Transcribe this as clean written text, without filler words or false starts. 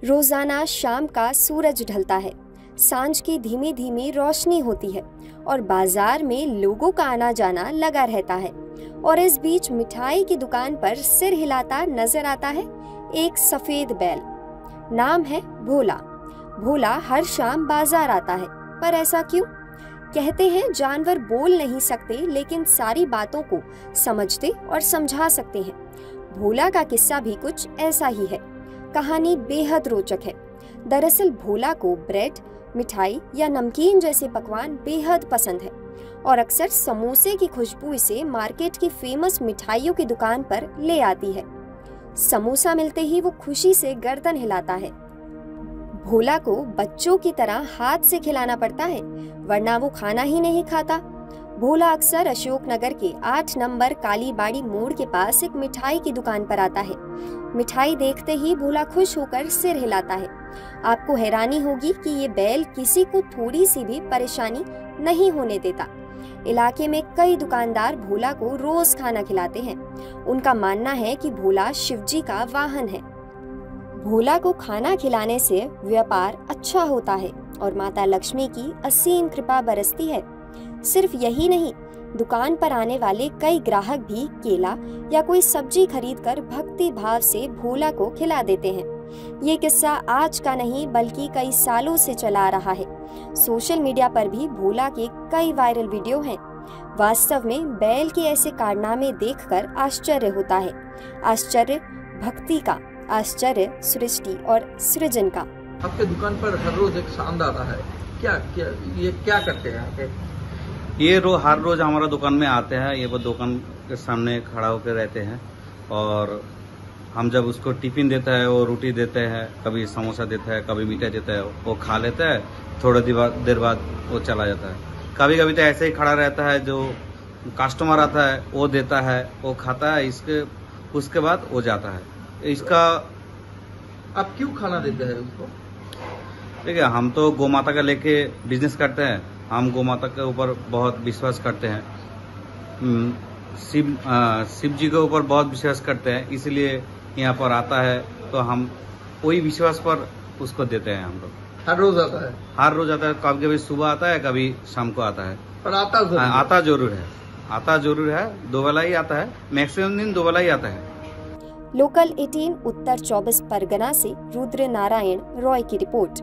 रोजाना शाम का सूरज ढलता है, सांझ की धीमी धीमी रोशनी होती है और बाजार में लोगों का आना जाना लगा रहता है। और इस बीच मिठाई की दुकान पर सिर हिलाता नजर आता है एक सफेद बैल। नाम है भोला। भोला हर शाम बाजार आता है, पर ऐसा क्यों? कहते हैं जानवर बोल नहीं सकते, लेकिन सारी बातों को समझते और समझा सकते हैं। भोला का किस्सा भी कुछ ऐसा ही है। कहानी बेहद रोचक है। दरअसल भोला को ब्रेड, मिठाई या नमकीन जैसे पकवान बेहद पसंद है और अक्सर समोसे की खुशबू इसे मार्केट की फेमस मिठाइयों की दुकान पर ले आती है। समोसा मिलते ही वो खुशी से गर्दन हिलाता है। भोला को बच्चों की तरह हाथ से खिलाना पड़ता है, वरना वो खाना ही नहीं खाता। भोला अक्सर अशोकनगर के 8 नंबर कालीबाड़ी मोड़ के पास एक मिठाई की दुकान पर आता है। मिठाई देखते ही भोला खुश होकर सिर हिलाता है। आपको हैरानी होगी कि ये बैल किसी को थोड़ी सी भी परेशानी नहीं होने देता। इलाके में कई दुकानदार भोला को रोज खाना खिलाते हैं। उनका मानना है कि भोला शिवजी का वाहन है। भोला को खाना खिलाने से व्यापार अच्छा होता है और माता लक्ष्मी की असीम कृपा बरसती है। सिर्फ यही नहीं, दुकान पर आने वाले कई ग्राहक भी केला या कोई सब्जी खरीदकर भक्ति भाव से भोला को खिला देते हैं। ये किस्सा आज का नहीं बल्कि कई सालों से चला आ रहा है। सोशल मीडिया पर भी भोला के कई वायरल वीडियो हैं। वास्तव में बैल के ऐसे कारनामे देखकर आश्चर्य होता है। आश्चर्य भक्ति का, आश्चर्य सृष्टि और सृजन का। आपके दुकान पर हर रोज एक सांड आता है, क्या करते हैं आपके? ये हर रोज हमारा दुकान में आते हैं। ये वो दुकान के सामने खड़ा होकर रहते हैं और हम जब उसको टिफिन देता है, वो रोटी देते हैं, कभी समोसा देता है, कभी मीठा देता है, वो खा लेता है। थोड़ी देर बाद वो चला जाता है। कभी कभी तो ऐसे ही खड़ा रहता है, जो कस्टमर आता है वो देता है, वो खाता है, उसके बाद वो जाता है। इसका आप क्यों खाना देते हैं उसको? ठीक है, हम तो गौ माता का लेके बिजनेस करते हैं। हम गौ माता के ऊपर बहुत विश्वास करते हैं। शिव जी के ऊपर बहुत विश्वास करते हैं, इसलिए यहाँ पर आता है तो हम वही विश्वास पर उसको देते हैं। हम लोग हर रोज आता है? हर रोज आता है। कभी कभी सुबह आता है, कभी शाम को आता है, पर आता जरूर है। आता जरूर है, 2 वेला ही आता है। मैक्सिमम दिन 2 वेला ही आता है। लोकल 18 उत्तर 24 परगना से रुद्र नारायण रॉय की रिपोर्ट।